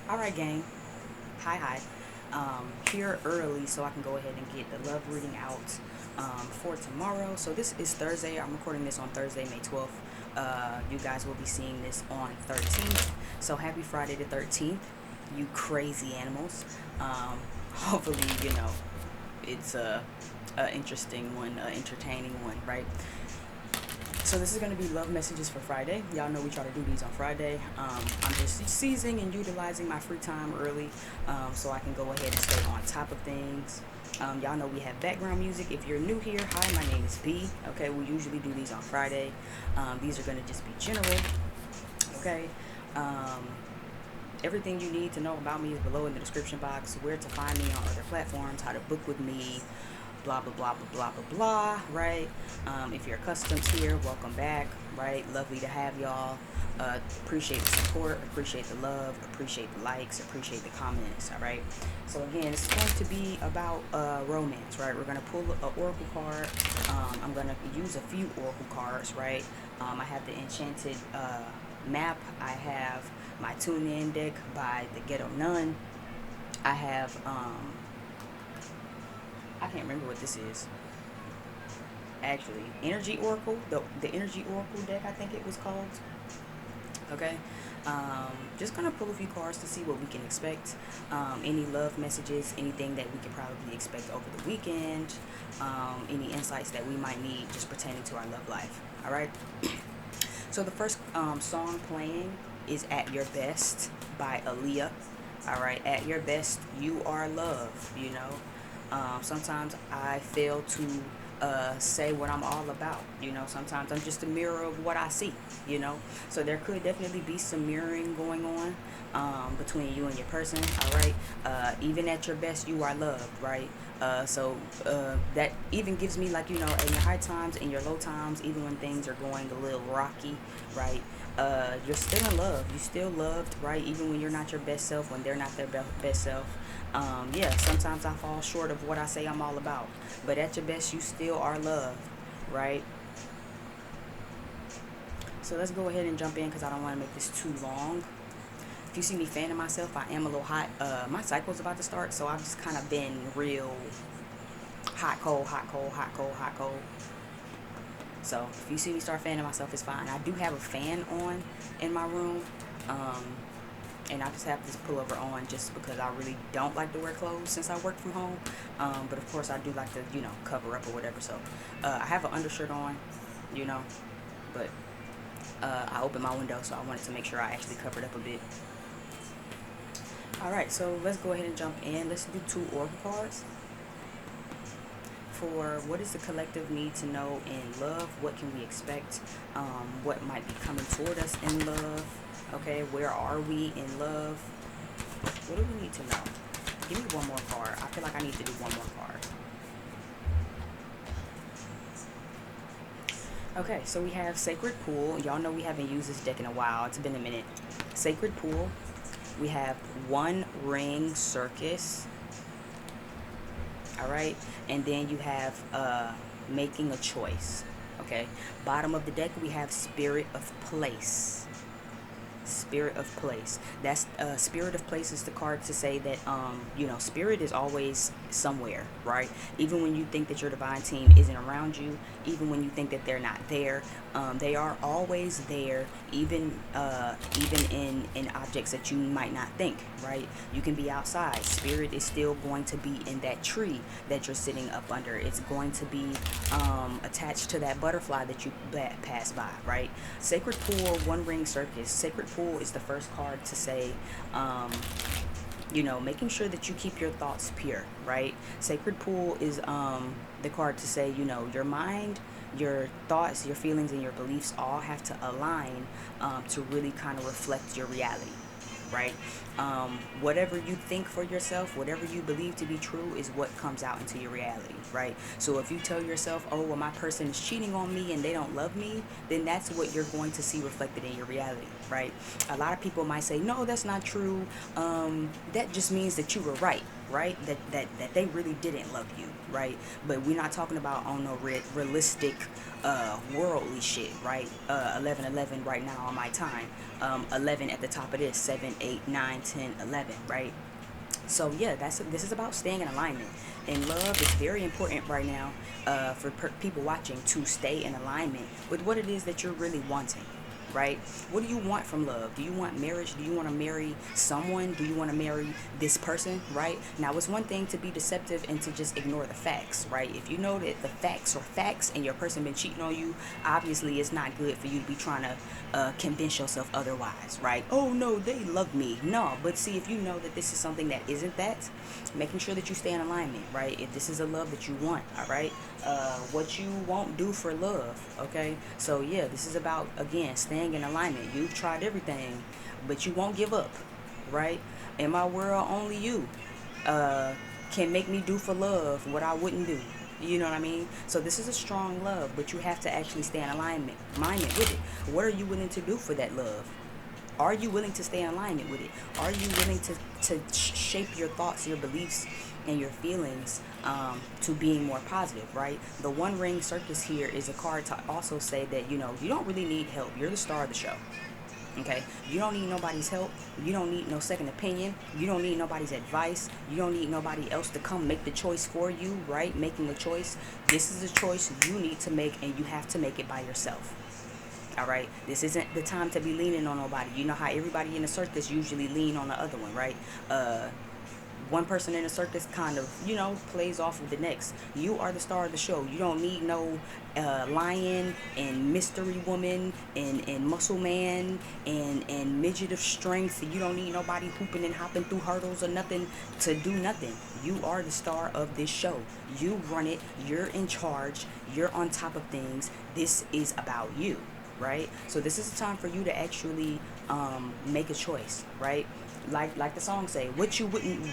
Alright, gang. Hi. Here early so I can go ahead and get the love reading out for tomorrow. So this is Thursday. I'm recording this on Thursday, May 12th. You guys will be seeing this on 13th. So happy Friday the 13th, you crazy animals. Hopefully, it's a interesting one, entertaining one, right? So this is going to be love messages for Friday. Y'all know we try to do these on Friday. I'm just seizing and utilizing my free time early so I can go ahead and stay on top of things. Y'all know we have background music. If you're new here, hi, my name is B. Okay, we usually do these on Friday. These are going to just be general. Okay. Everything you need to know about me is below in the description box. Where to find me on other platforms, how to book with me, blah blah blah blah blah blah blah, right? If you're accustomed here, welcome back, right? Lovely to have y'all. Appreciate the support, appreciate the love, appreciate the likes, appreciate the comments. All right, so again, it's going to be about romance, right? We're going to pull an oracle card. I'm going to use a few oracle cards, right? I have the enchanted map. I have my tune in deck by the Ghetto Nun. I have I can't remember what this is. Actually, Energy Oracle, the Energy Oracle deck, I think it was called. Okay, just gonna pull a few cards to see what we can expect. Any love messages, anything that we could probably expect over the weekend. Any insights that we might need just pertaining to our love life. All right. So the first song playing is "At Your Best" by Aaliyah. All right, at your best, you are love. Sometimes I fail to say what I'm all about. Sometimes I'm just a mirror of what I see. So there could definitely be some mirroring going on between you and your person. All right, even at your best, you are loved. Right. That even gives me, like, in your high times, in your low times, even when things are going a little rocky, right? You're still in love. You still loved, right? Even when you're not your best self, when they're not their best self. Yeah, sometimes I fall short of what I say I'm all about. But at your best, you still are loved, right? So let's go ahead and jump in because I don't want to make this too long. If you see me fanning myself, I am a little hot. My cycle's about to start, so I've just kind of been real hot, cold, hot, cold, hot, cold, hot, cold. So if you see me start fanning myself, it's fine. I do have a fan on in my room. And I just have this pullover on just because I really don't like to wear clothes since I work from home. But of course I do like to, cover up or whatever. So I have an undershirt on, but I opened my window, so I wanted to make sure I actually covered up a bit. All right, so let's go ahead and jump in. Let's do 2 oracle cards. For what is the collective need to know in love? What can we expect? What might be coming toward us in love? Okay, where are we in love? What do we need to know? Give me one more card. I feel like I need to do one more card. Okay, so we have Sacred Pool. Y'all know we haven't used this deck in a while. It's been a minute. Sacred Pool. We have One Ring Circus. All right, and then you have making a choice. Okay, bottom of the deck we have Spirit of Place. Spirit of Place. That's Spirit of Place is the card to say that spirit is always somewhere, right? Even when you think that your divine team isn't around you, even when you think that they're not there, they are always there, even in objects that you might not think, right? You can be outside, spirit is still going to be in that tree that you're sitting up under. It's going to be attached to that butterfly that you pass by, right? Sacred Pool, One Ring Circus. Sacred Pool is the first card to say making sure that you keep your thoughts pure, right? Sacred Pool is the card to say, your mind, your thoughts, your feelings, and your beliefs all have to align to really kind of reflect your reality, right? Whatever you think for yourself, whatever you believe to be true is what comes out into your reality, right? So if you tell yourself, oh, well, my person is cheating on me and they don't love me, then that's what you're going to see reflected in your reality, right? A lot of people might say, no, that's not true. That just means that you were right. right? That they really didn't love you, right? But we're not talking about on no realistic worldly shit, right? 11 right now on my time. 11 at the top of this, 7, 8, 9, 10, 11, right? So yeah, this is about staying in alignment, and love is very important right now, for people watching to stay in alignment with what it is that you're really wanting, right? What do you want from love? Do you want marriage? Do you want to marry someone? Do you want to marry this person, right? Now, it's one thing to be deceptive and to just ignore the facts, right? If you know that the facts are facts and your person been cheating on you, obviously it's not good for you to be trying to convince yourself otherwise, right? Oh no, they love me. No, but see, if you know that this is something that isn't that, making sure that you stay in alignment, right? If this is a love that you want, all right, what you won't do for love, okay? So yeah, this is about, again, staying in alignment. You've tried everything, but you won't give up, right? In my world, only you uh, can make me do for love what I wouldn't do. You know what I mean? So this is a strong love, but you have to actually stay in alignment with it. What are you willing to do for that love? Are you willing to stay in alignment with it? Are you willing to shape your thoughts, your beliefs, and your feelings to being more positive, right? The one ring circus here is a card to also say that, you don't really need help. You're the star of the show. Okay, you don't need nobody's help. You don't need no second opinion. You don't need nobody's advice. You don't need nobody else to come make the choice for you, right? Making the choice. This is a choice you need to make, and you have to make it by yourself. All right, this isn't the time to be leaning on nobody. You know how everybody in the circus usually lean on the other one, right? One person in the circus kind of, plays off of the next. You are the star of the show. You don't need no lion and mystery woman and muscle man and midget of strength. You don't need nobody hooping and hopping through hurdles or nothing to do nothing. You are the star of this show. You run it. You're in charge. You're on top of things. This is about you, right? So this is the time for you to actually make a choice, right? Like the song say, what you wouldn't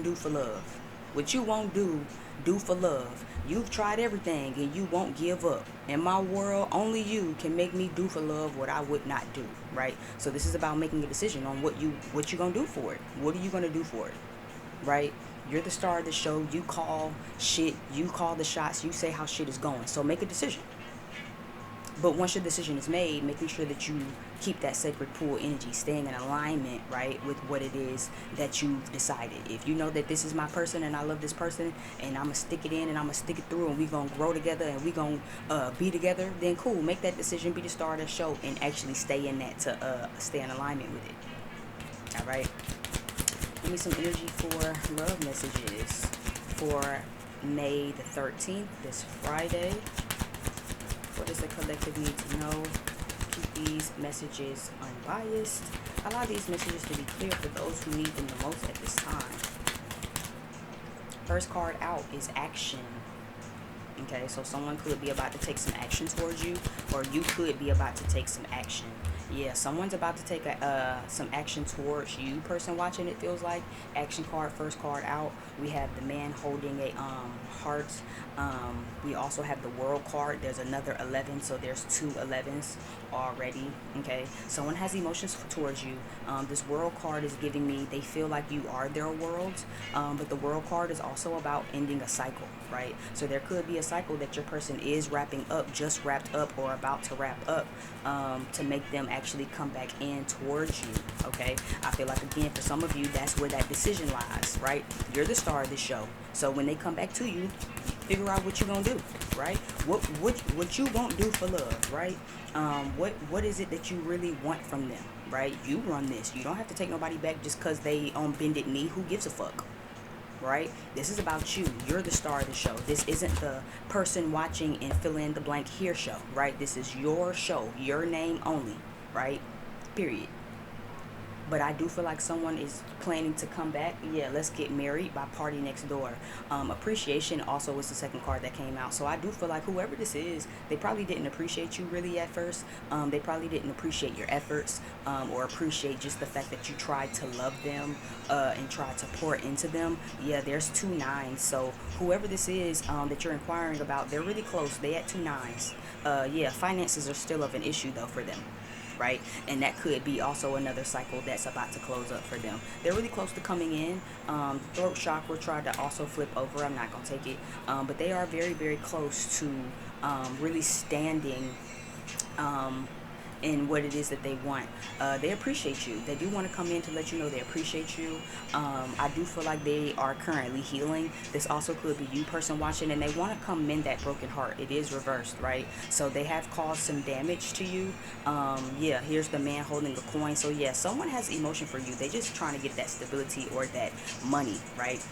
do for love, what you won't do for love. You've tried everything and you won't give up. In my world, only you can make me do for love what I would not do, right? So this is about making a decision on what you gonna do for it. What are you gonna do for it, right? You're the star of the show. You call shit. You call the shots. You say how shit is going. So make a decision. But once your decision is made, making sure that you keep that sacred pool energy, staying in alignment, right, with what it is that you've decided. If you know that this is my person and I love this person and I'm going to stick it in and I'm going to stick it through and we're going to grow together and we're going to be together, then cool, make that decision, be the star of the show, and actually stay in that to stay in alignment with it. All right? Give me some energy for love messages for May the 13th, this Friday. What does the collective need to know? Keep these messages unbiased. Allow these messages to be clear for those who need them the most at this time. First card out is action. Okay, so someone could be about to take some action towards you, or you could be about to take some action. Yeah, someone's about to take some action towards you, person watching. It feels like action card, first card out. We have the man holding a heart. We also have the world card. There's another 11, so there's 2 11s already. Okay, someone has emotions towards you. This world card is giving me they feel like you are their world, but the world card is also about ending a cycle, right? So there could be a cycle that your person is wrapping up, just wrapped up, or about to wrap up, to make them actually come back in towards you. Okay, I feel like, again, for some of you, that's where that decision lies, right? You're the star of the show, so when they come back to you, figure out what you're gonna do, right? What you won't do for love, right? What is it that you really want from them, right? You run this. You don't have to take nobody back just because they on bended knee. Who gives a fuck, right? This is about you. You're the star of the show. This isn't the person watching and fill in the blank here show, right? This is your show, your name only, right? Period. But I do feel like someone is planning to come back. Yeah, let's get married by Party Next Door. Appreciation also was the second card that came out. So I do feel like whoever this is, they probably didn't appreciate you really at first. They probably didn't appreciate your efforts, or appreciate just the fact that you tried to love them and tried to pour into them. Yeah, there's 2 9s. So whoever this is that you're inquiring about, they're really close. They at 2 9s. Yeah, finances are still of an issue though for them. right? And that could be also another cycle that's about to close up for them. They're really close to coming in. Throat chakra tried to also flip over. I'm not gonna take it, but they are very, very close to really standing in what it is that they want. They appreciate you. They do want to come in to let you know they appreciate you. I do feel like they are currently healing. This also could be you, person watching, and they want to come mend that broken heart. It is reversed, right? So they have caused some damage to you. Yeah, here's the man holding a coin. So yeah, someone has emotion for you. They just trying to get that stability or that money, right?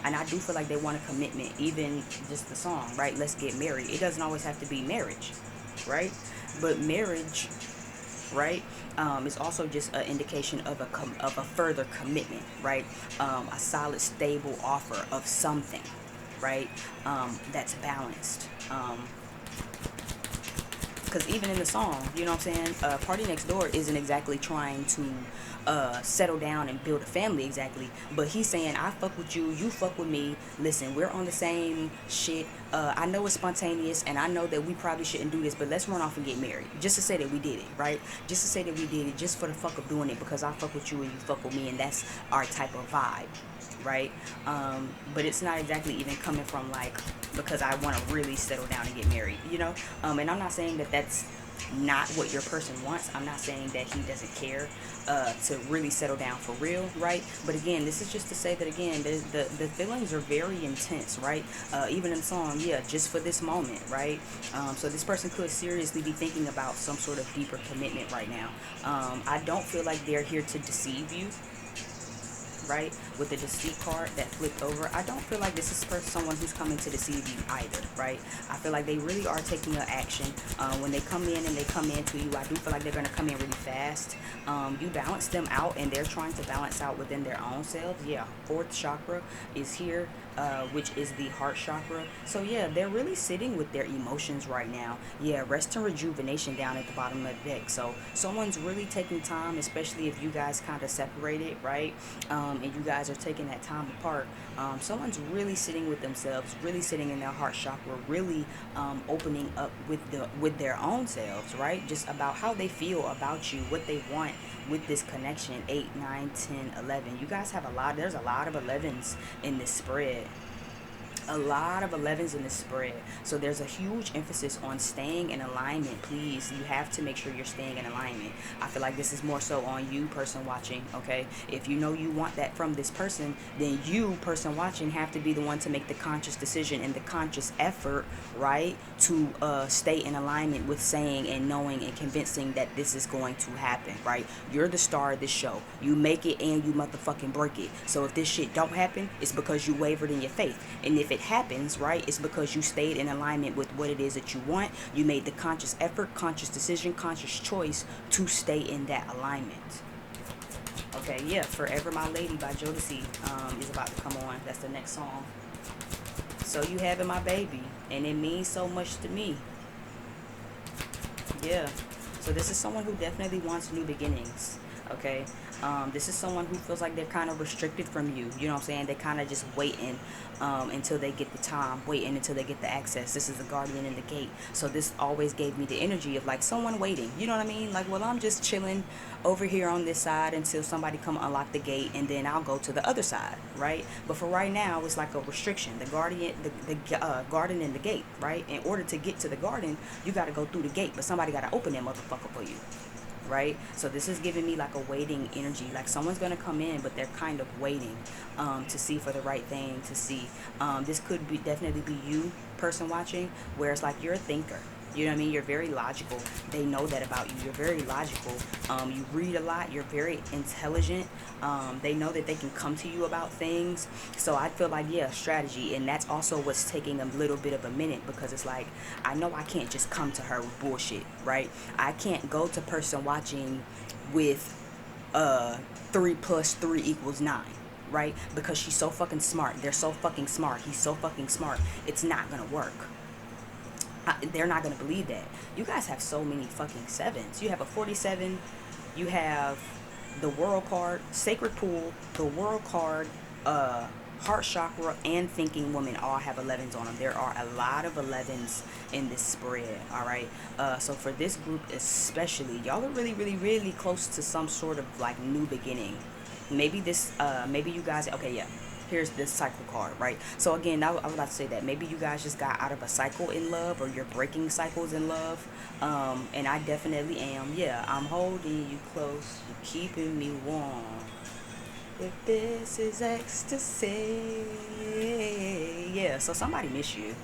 And I do feel like they want a commitment. Even just the song, right? Let's get married. It doesn't always have to be marriage, right? But marriage, right, is also just an indication of a further commitment, right? A solid, stable offer of something, right? That's balanced. Because even in the song, you know what I'm saying? Party Next Door isn't exactly trying to settle down and build a family exactly, but he's saying, I fuck with you, you fuck with me. Listen, we're on the same shit. I know it's spontaneous, and I know that we probably shouldn't do this, but let's run off and get married. Just to say that we did it, right? Just to say that we did it, just for the fuck of doing it, because I fuck with you and you fuck with me, and that's our type of vibe, right? But it's not exactly even coming from like, because I want to really settle down and get married, you know? And I'm not saying that that's not what your person wants. I'm not saying that he doesn't care to really settle down for real, right? But again, this is just to say that again, the feelings are very intense, right? Even in the song, yeah, just for this moment, right? So this person could seriously be thinking about some sort of deeper commitment right now. I don't feel like they're here to deceive you, right? With the deceit card that flipped over, I don't feel like this is someone who's coming to deceive you either, right? I feel like they really are taking an action. When they come in and they come into you, I do feel like they're going to come in really fast. You balance them out, and they're trying to balance out within their own selves. Yeah, fourth chakra is here, which is the heart chakra. So yeah, they're really sitting with their emotions right now. Yeah, rest and rejuvenation down at the bottom of the deck. So someone's really taking time, especially if you guys kind of separated, right? And you guys are taking that time apart. Someone's really sitting with themselves, really sitting in their heart chakra, really opening up with their own selves, right? Just about how they feel about you, what they want with this connection. 8, 9, 10, 11. You guys have there's a lot of 11s in this spread. A lot of 11s in this spread. So there's a huge emphasis on staying in alignment. Please, you have to make sure you're staying in alignment. I feel like this is more so on you, person watching, okay? If you know you want that from this person, then you, person watching, have to be the one to make the conscious decision and the conscious effort, right, to stay in alignment with saying and knowing and convincing that this is going to happen, right? You're the star of this show. You make it and you motherfucking break it. So if this shit don't happen, it's because you wavered in your faith. And if it happens, right, it's because you stayed in alignment with what it is that you want. You made the conscious effort, conscious decision, conscious choice to stay in that alignment. Okay, yeah, Forever My Lady by Jodeci is about to come on. That's the next song. So you having my baby, and it means so much to me. Yeah. So this is someone who definitely wants new beginnings. Okay. This is someone who feels like they're kind of restricted from you. You know what I'm saying? They're kind of just waiting until they get the time, waiting until they get the access. This is the guardian in the gate. So this always gave me the energy of like someone waiting. You know what I mean? Like, well, I'm just chilling over here on this side until somebody come unlock the gate, and then I'll go to the other side, right? But for right now, it's like a restriction. The guardian, the garden in the gate, right? In order to get to the garden, you got to go through the gate, but somebody got to open that motherfucker for you. Right? So this is giving me like a waiting energy, like someone's gonna come in, but they're kind of waiting to see for the right thing to see. This could be definitely be you, person watching, where it's like you're a thinker. You know what I mean? You're very logical. They know that about you. You're very logical. You read a lot. You're very intelligent. They know that they can come to you about things. So I feel like, yeah, strategy. And that's also what's taking a little bit of a minute, because it's like, I know I can't just come to her with bullshit, right? I can't go to person watching with 3 + 3 = 9. Right? Because she's so fucking smart. They're so fucking smart. He's so fucking smart. It's not gonna work. They're not going to believe that. You guys have so many fucking 7s. You have a 47. You have the world card, sacred pool, the world card, heart chakra, and thinking woman all have 11s on them. There are a lot of 11s in this spread. All right. So for this group especially, y'all are really, really, really close to some sort of like new beginning. Maybe this, maybe you guys, okay, yeah. Here's this cycle card, right? So again, I was about to say that maybe you guys just got out of a cycle in love, or you're breaking cycles in love. And I definitely am. Yeah, I'm holding you close, you're keeping me warm. If this is ecstasy, yeah. So somebody miss you,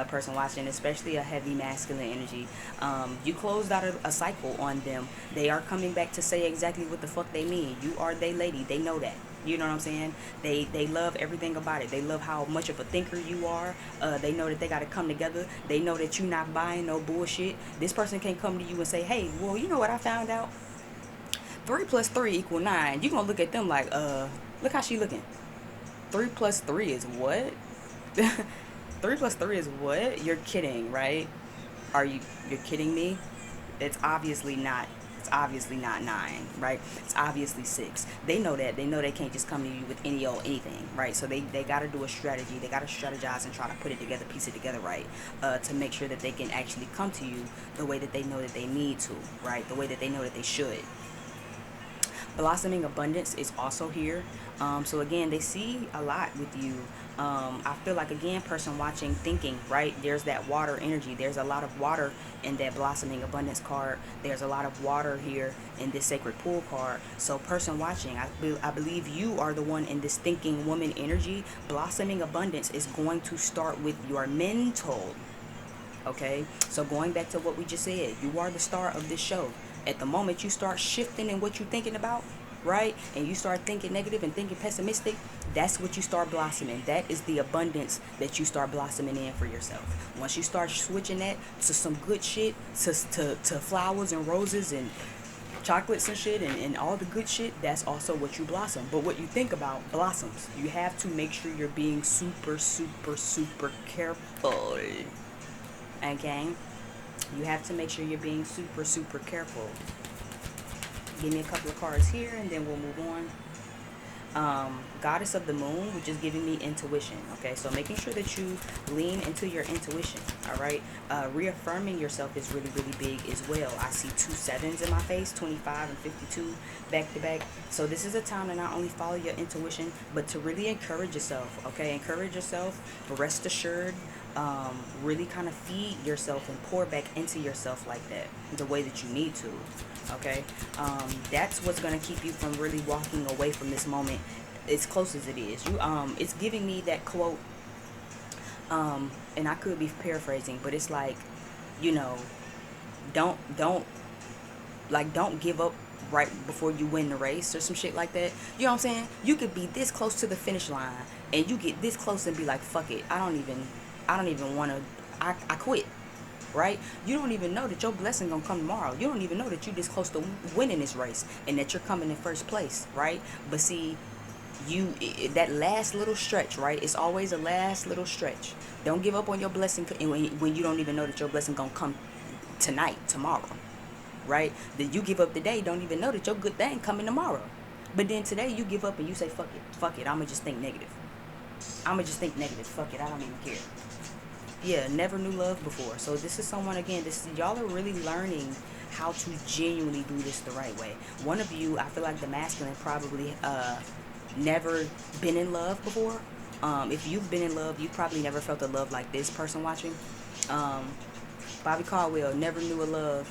person watching, especially a heavy masculine energy. You closed out a cycle on them. They are coming back to say exactly what the fuck they mean. You are they lady. They know that. You know what I'm saying? They love everything about it. They love how much of a thinker you are. They know that they got to come together. They know that you're not buying no bullshit. This person can't come to you and say, hey, well, you know what I found out? 3 plus 3 equal 9. You gonna look at them like, look how she looking. 3 plus 3 is what? 3 plus 3 is what? You're kidding, right? You're kidding me? It's obviously not. It's obviously not 9, right? It's obviously 6. They know that. They know they can't just come to you with any old anything, right? So they got to do a strategy. They got to strategize and try to put it together, piece it together, right? To make sure that they can actually come to you the way that they know that they need to, right? The way that they know that they should. Blossoming abundance is also here. So again, they see a lot with you. I feel like, again, person watching, thinking, right? There's that water energy. There's a lot of water in that blossoming abundance card. There's a lot of water here in this sacred pool card. So person watching, I believe you are the one in this thinking woman energy. Blossoming abundance is going to start with your mental. Okay, so going back to what we just said, you are the star of this show. At the moment you start shifting in what you're thinking about, right, and you start thinking negative and thinking pessimistic, that's what you start blossoming. That is the abundance that you start blossoming in for yourself. Once you start switching that to some good shit, to flowers and roses and chocolates and shit, and all the good shit, that's also what you blossom. But what you think about blossoms. You have to make sure you're being super, super, super careful. Okay? You have to make sure you're being super, super careful. Give me a couple of cards here and then we'll move on. Goddess of the Moon, which is giving me intuition. Okay, so making sure that you lean into your intuition. All right, reaffirming yourself is really, really big as well. I see 2 7s in my face, 25 and 52 back to back. So this is a time to not only follow your intuition, but to really encourage yourself. Okay, encourage yourself. Rest assured. Really kind of feed yourself and pour back into yourself like that, the way that you need to. Okay, that's what's going to keep you from really walking away from this moment as close as it is. It's giving me that quote, and I could be paraphrasing, but it's like, you know, don't give up right before you win the race or some shit like that. You know what I'm saying? You could be this close to the finish line and you get this close and be like, fuck it, I don't even want to, I quit, right? You don't even know that your blessing gonna come tomorrow. You don't even know that you're this close to winning this race and that you're coming in first place, right? But see, that last little stretch, right? It's always a last little stretch. Don't give up on your blessing when you don't even know that your blessing gonna come tonight, tomorrow, right? That you give up today, don't even know that your good thing coming tomorrow. But then today you give up and you say, fuck it, I'ma just think negative. Fuck it, I don't even care. Yeah, never knew love before. So this is someone, again, y'all are really learning how to genuinely do this the right way. One of you, I feel like the masculine, probably never been in love before. If you've been in love, you probably never felt a love like this, person watching. Bobby Caldwell, never knew a love.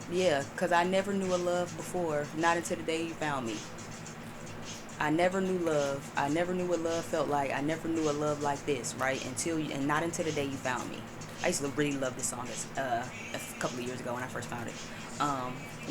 Yeah, because I never knew a love before, not until the day you found me. I never knew love. I never knew what love felt like. I never knew a love like this, right? Not until the day you found me. I used to really love this song a couple of years ago when I first found it.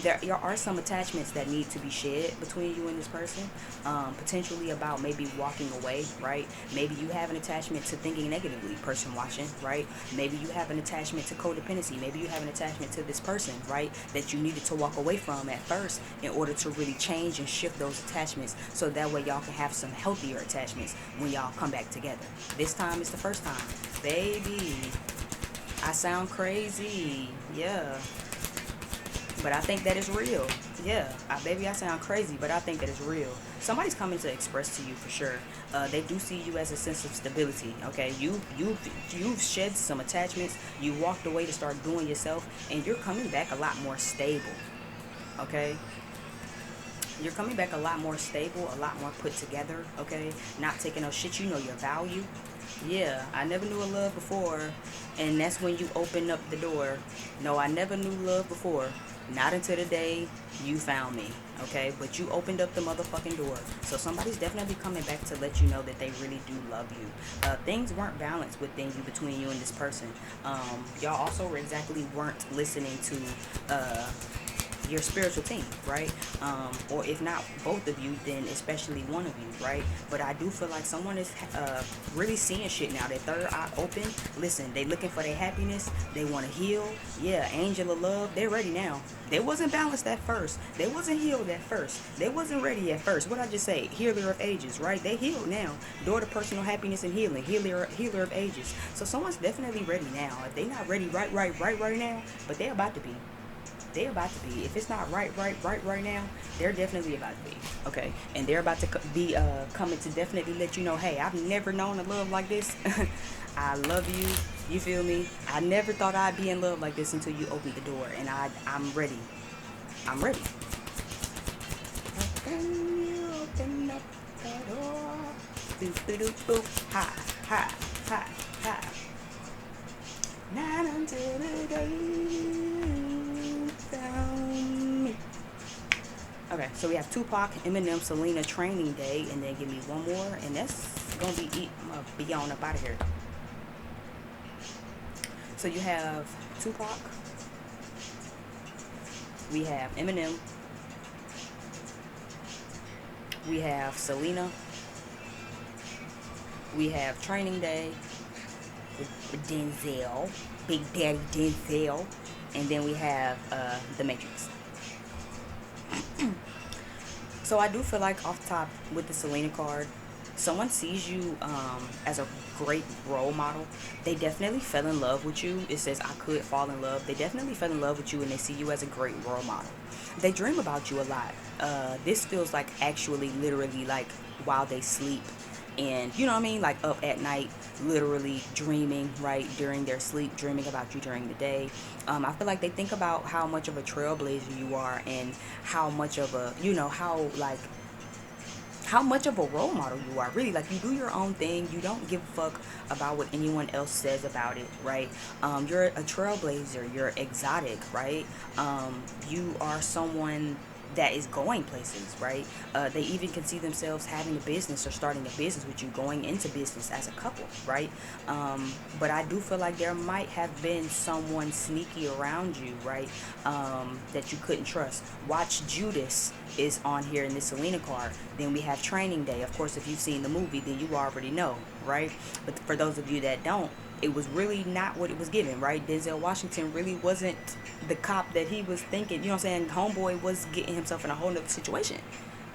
There are some attachments that need to be shed between you and this person, potentially about maybe walking away, right? Maybe you have an attachment to thinking negatively, person watching, right? Maybe you have an attachment to codependency. Maybe you have an attachment to this person, right, that you needed to walk away from at first in order to really change and shift those attachments, so that way y'all can have some healthier attachments when y'all come back together. This time is the first time. Baby, I sound crazy. Yeah. But I think that is real. Yeah, maybe I sound crazy, but I think that is real. Somebody's coming to express to you for sure. They do see you as a sense of stability. Okay, you've shed some attachments. You walked away to start doing yourself, and you're coming back a lot more stable. Okay, you're coming back a lot more stable, a lot more put together. Okay, not taking no shit. You know your value. Yeah, I never knew a love before, and that's when you open up the door. No, I never knew love before. Not until the day you found me, okay? But you opened up the motherfucking door. So somebody's definitely coming back to let you know that they really do love you. Things weren't balanced within you, between you and this person. Y'all also exactly weren't listening to your spiritual team, right? Or if not both of you, then especially one of you, right? But I do feel like someone is really seeing shit now. Their third eye open. Listen, they looking for their happiness. They want to heal. Yeah, angel of love. They're ready now. They wasn't balanced at first. They wasn't healed at first. They wasn't ready at first. What I just say? Healer of ages, right? They healed now. Door to personal happiness and healing. Healer of ages. So someone's definitely ready now. If they not ready right now, but they're about to be. They're about to be. If it's not right now, they're definitely about to be. Okay, and they're about to be coming to definitely let you know, hey, I've never known a love like this. I love you. You feel me? I never thought I'd be in love like this until you opened the door, and I'm ready. I'm ready. Can you open up the door? Boop, boop, boop, boop. Ha, ha, ha, ha. Not until the day you found me. Okay, so we have Tupac, Eminem, Selena, Training Day, and then give me one more, and that's gonna be it. I'm gonna be on up out of here. So you have Tupac, we have Eminem, we have Selena, we have Training Day with Denzel, Big Daddy Denzel, and then we have The Matrix. So I do feel like off the top with the Selena card, someone sees you as a great role model. They definitely fell in love with you. It says I could fall in love. They definitely fell in love with you, and they see you as a great role model. They dream about you a lot. This feels like actually literally like while they sleep. And you know what I mean, like up at night, literally dreaming, right, during their sleep, dreaming about you during the day. I feel like they think about how much of a trailblazer you are, and how much of a, you know, how much of a role model you are. Really, like, you do your own thing. You don't give a fuck about what anyone else says about it, right? You're a trailblazer. You're exotic, right? You are someone that is going places, right? They even can see themselves having a business or starting a business with you, going into business as a couple, right? But I do feel like there might have been someone sneaky around you, right? That you couldn't trust. Watch Judas is on here in this Selena card. Then we have Training Day. Of course, if you've seen the movie, then you already know, right? But for those of you that don't, it was really not what it was given, right? Denzel Washington really wasn't the cop that he was thinking. You know what I'm saying? Homeboy was getting himself in a whole nother situation,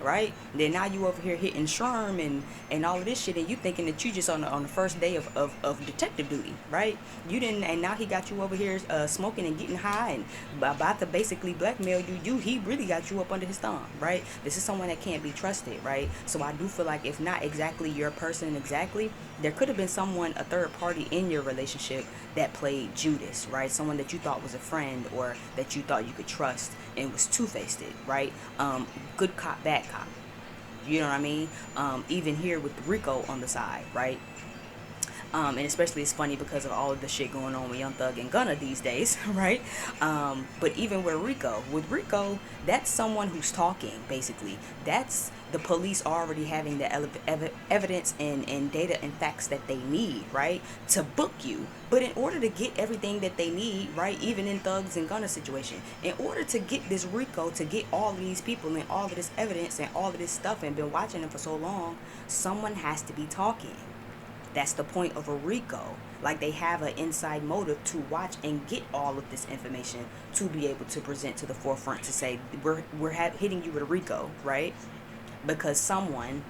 right? Then now you over here hitting Sherm and all of this shit, and you thinking that you just on the first day of detective duty, right? You didn't, and now he got you over here smoking and getting high and about to basically blackmail you. He really got you up under his thumb, right? This is someone that can't be trusted, right? So I do feel like if not exactly your person exactly, there could have been someone, a third party in your relationship that played Judas, right? Someone that you thought was a friend or that you thought you could trust and was two-faced, right? Good cop, bad cop. You know what I mean? Even here with Rico on the side, right? And especially it's funny because of all of the shit going on with Young Thug and Gunna these days, right? But even with Rico, that's someone who's talking, basically. That's the police already having the evidence and data and facts that they need, right, to book you. But in order to get everything that they need, right, even in Thugs and Gunna situation, in order to get this Rico, to get all of these people and all of this evidence and all of this stuff and been watching them for so long, someone has to be talking. That's the point of a Rico. Like, they have an inside motive to watch and get all of this information to be able to present to the forefront to say, we're hitting you with a Rico, right? Because someone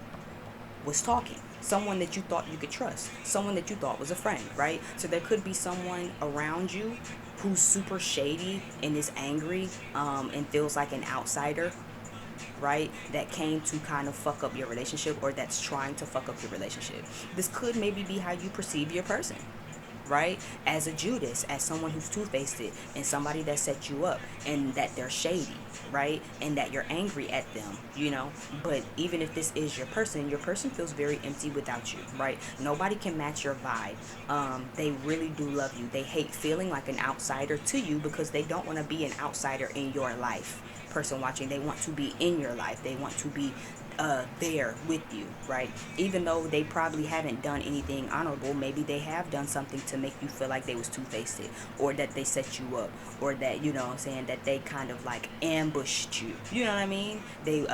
was talking. Someone that you thought you could trust. Someone that you thought was a friend, right? So there could be someone around you who's super shady and is angry, and feels like an outsider, right? That came to kind of fuck up your relationship, or that's trying to fuck up your relationship. This could maybe be how you perceive your person, right? As a Judas, as someone who's two-faced, and somebody that set you up, and that they're shady, right? And that you're angry at them, you know. But even if this is your person feels very empty without you, right? Nobody can match your vibe. They really do love you. They hate feeling like an outsider to you, because they don't want to be an outsider in your life. Person watching, they want to be in your life. They want to be there with you, right? Even though they probably haven't done anything honorable, maybe they have done something to make you feel like they was two-faced, or that they set you up, or that, you know what I'm saying, that they kind of like ambushed you. You know what I mean? They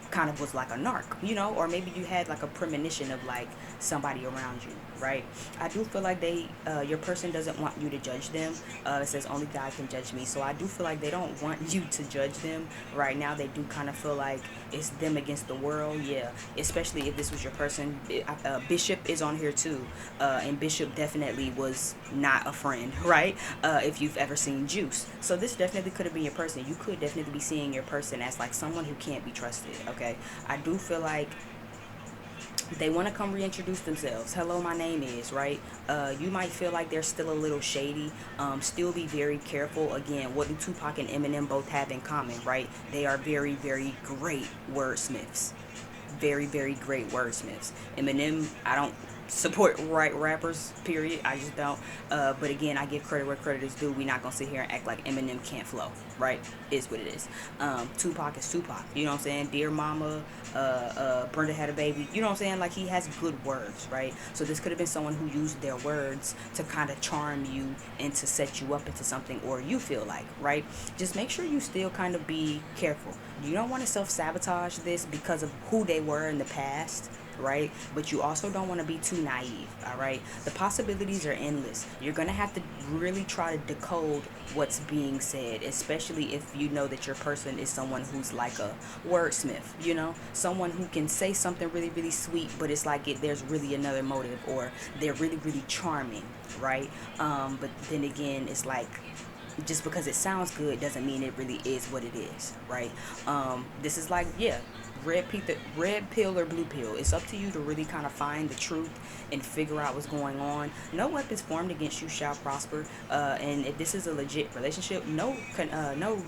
kind of was like a narc, you know, or maybe you had like a premonition of like somebody around you, right? I do feel like your person doesn't want you to judge them. It says only God can judge me, so I do feel like they don't want you to judge them right now. They do kind of feel like it's them against the world, yeah. Especially if this was your person. Bishop is on here too, and Bishop definitely was not a friend, right? If you've ever seen Juice, so this definitely could have been your person. You could definitely be seeing your person as like someone who can't be trusted. Okay, I do feel like they want to come reintroduce themselves. Hello, my name is, right? You might feel like they're still a little shady. Still be very careful. Again, what do Tupac and Eminem both have in common, right? They are very, very great wordsmiths. Very, very great wordsmiths. Eminem, I don't support right rappers, period. I just don't. But again, I give credit where credit is due. We're not gonna sit here and act like Eminem can't flow, right? Is what it is. Tupac is Tupac. You know what I'm saying? Dear Mama, Brenda had a baby. You know what I'm saying? Like, he has good words, right? So this could have been someone who used their words to kind of charm you and to set you up into something, or you feel like, right? Just make sure you still kind of be careful. You don't want to self-sabotage this because of who they were in the past, right? But you also don't want to be too naive, all right? The possibilities are endless. You're going to have to really try to decode what's being said, especially if you know that your person is someone who's like a wordsmith, you know? Someone who can say something really, really sweet, but it's like there's really another motive, or they're really, really charming, right? But then again, it's like, just because it sounds good doesn't mean it really is what it is, right? This is like, yeah, red pill or blue pill. It's up to you to really kind of find the truth and figure out what's going on. No weapons formed against you shall prosper. And if this is a legit relationship, no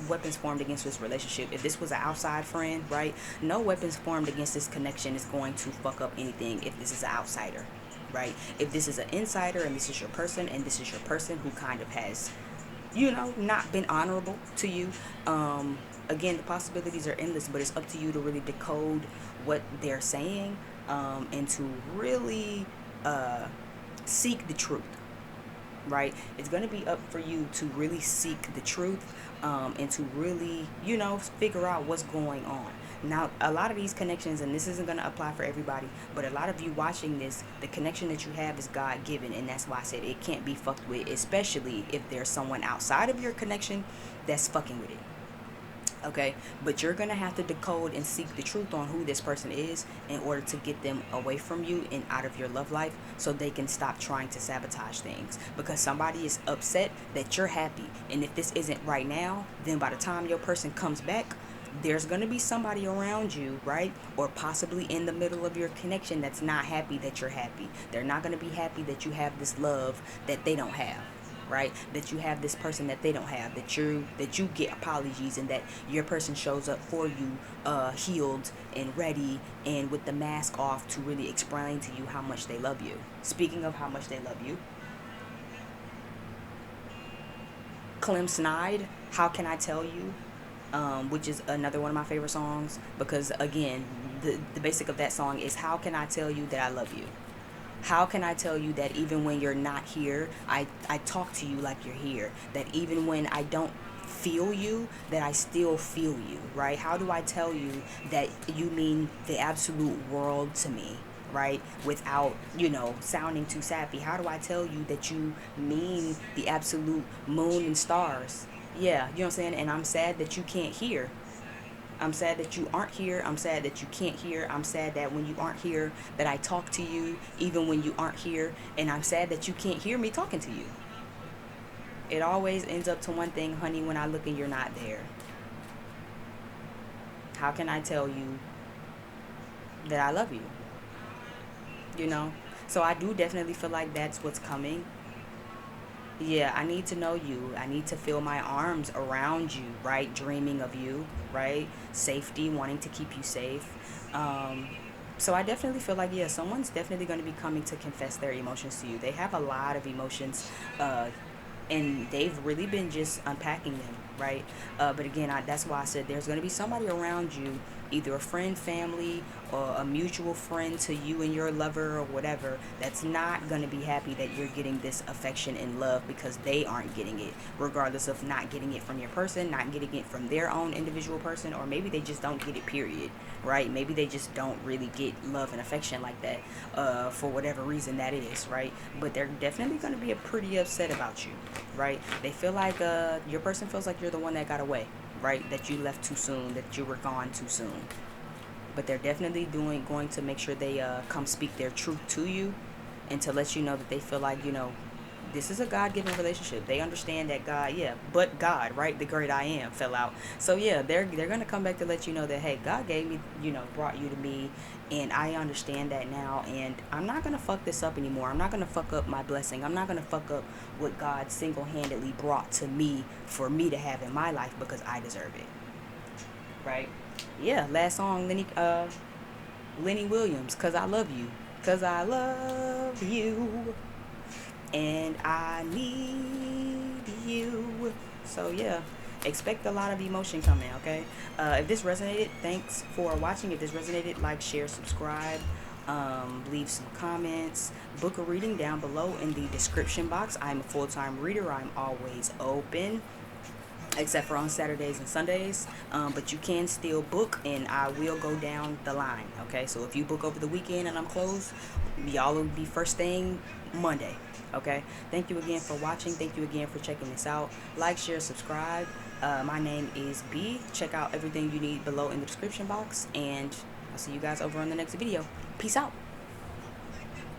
weapons formed against this relationship. If this was an outside friend, right? No weapons formed against this connection is going to fuck up anything if this is an outsider, right? If this is an insider and this is your person, and this is your person who kind of has, you know, not been honorable to you. Again, the possibilities are endless, but it's up to you to really decode what they're saying, and to really seek the truth, right? It's going to be up for you to really seek the truth, and to really, you know, figure out what's going on. Now, a lot of these connections, and this isn't going to apply for everybody, but a lot of you watching this, the connection that you have is God-given, and that's why I said it can't be fucked with, especially if there's someone outside of your connection that's fucking with it. Okay, but you're gonna have to decode and seek the truth on who this person is in order to get them away from you and out of your love life, so they can stop trying to sabotage things, because somebody is upset that you're happy, and if this isn't right now, then by the time your person comes back, there's going to be somebody around you, right? Or possibly in the middle of your connection that's not happy that you're happy. They're not going to be happy that you have this love that they don't have, right? That you have this person that they don't have, that you get apologies, and that your person shows up for you, healed and ready and with the mask off to really explain to you how much they love you. Speaking of how much they love you, Clem Snide, How Can I Tell You? Which is another one of my favorite songs, because again, the basic of that song is, how can I tell you that I love you? How can I tell you that even when you're not here, I talk to you like you're here? That even when I don't feel you, that I still feel you, right? How do I tell you that you mean the absolute world to me, right? Without, you know, sounding too sappy. How do I tell you that you mean the absolute moon and stars? Yeah, you know what I'm saying? And I'm sad that you can't hear. I'm sad that you aren't here. I'm sad that you can't hear. I'm sad that when you aren't here, that I talk to you even when you aren't here. And I'm sad that you can't hear me talking to you. It always ends up to one thing, honey, when I look and you're not there. How can I tell you that I love you? You know? So I do definitely feel like that's what's coming. Yeah, I need to know you. I need to feel my arms around you, right? Dreaming of you, right? Safety, wanting to keep you safe. Um, so I definitely feel like, yeah, someone's definitely going to be coming to confess their emotions to you. They have a lot of emotions, and they've really been just unpacking them, right? But again, that's why I said there's going to be somebody around you, either a friend, family, or a mutual friend to you and your lover or whatever, that's not going to be happy that you're getting this affection and love because they aren't getting it, regardless of not getting it from your person, not getting it from their own individual person, or maybe they just don't get it, period, right? Maybe they just don't really get love and affection like that, for whatever reason that is, right? But they're definitely going to be pretty upset about you, right? They feel like your person feels like you're the one that got away, right? That you left too soon, that you were gone too soon. But they're definitely going to make sure they come speak their truth to you, and to let you know that they feel like, this is a God-given relationship. They understand that God, yeah, but God, right, the great I am, fell out. So yeah, they're gonna come back to let you know that, hey, God gave me, brought you to me, and I understand that now, and I'm not gonna fuck this up anymore. I'm not gonna fuck up my blessing. I'm not gonna fuck up what God single-handedly brought to me for me to have in my life because I deserve it, right? Yeah, last song, Lenny Williams, "Cause I Love You." Cause I love you and I need you. So yeah, expect a lot of emotion coming. Okay. If this resonated, thanks for watching. If this resonated, like, share, subscribe. Leave some comments. Book a reading down below in the description box. I'm a full-time reader. I'm always open, except for on Saturdays and Sundays. But you can still book, and I will go down the line. Okay, so if you book over the weekend and I'm closed, y'all will be first thing Monday. Okay, thank you again for watching. Thank you again for checking this out. Like, share, subscribe. My name is B. Check out everything you need below in the description box, and I'll see you guys over on the next video. Peace out.